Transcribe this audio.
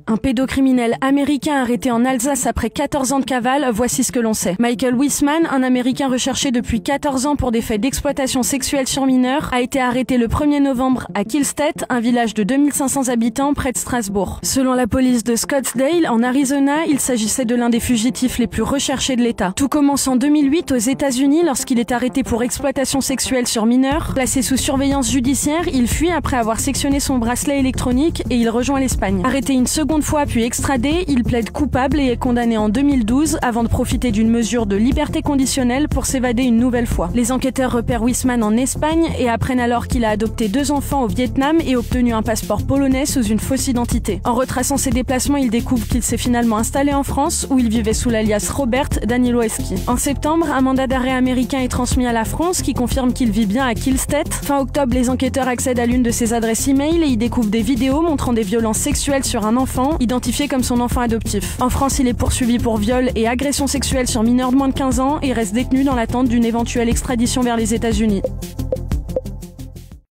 Un pédocriminel américain arrêté en Alsace après 14 ans de cavale, voici ce que l'on sait. Michael Wiseman, un Américain recherché depuis 14 ans pour des faits d'exploitation sexuelle sur mineurs, a été arrêté le 1er novembre à Killstead, un village de 2500 habitants près de Strasbourg. Selon la police de Scottsdale, en Arizona, il s'agissait de l'un des fugitifs les plus recherchés de l'État. Tout commence en 2008 aux États-Unis lorsqu'il est arrêté pour exploitation sexuelle sur mineurs. Placé sous surveillance judiciaire, il fuit après avoir sectionné son bracelet électronique et il rejoint l'Espagne. Arrêté une seconde fois puis extradé, il plaide coupable et est condamné en 2012 avant de profiter d'une mesure de liberté conditionnelle pour s'évader une nouvelle fois. Les enquêteurs repèrent Wiseman en Espagne et apprennent alors qu'il a adopté 2 enfants au Vietnam et obtenu un passeport polonais sous une fausse identité. En retraçant ses déplacements, ils découvrent qu'il s'est finalement installé en France où il vivait sous l'alias Robert Danielowski. En septembre, un mandat d'arrêt américain est transmis à la France qui confirme qu'il vit bien à Killstead. Fin octobre, les enquêteurs accèdent à l'une de ses adresses e-mail et y découvrent des vidéos montrant des violences sexuelles sur un enfant, identifié comme son enfant adoptif. En France, il est poursuivi pour viol et agression sexuelle sur mineurs de moins de 15 ans et reste détenu dans l'attente d'une éventuelle extradition vers les États-Unis.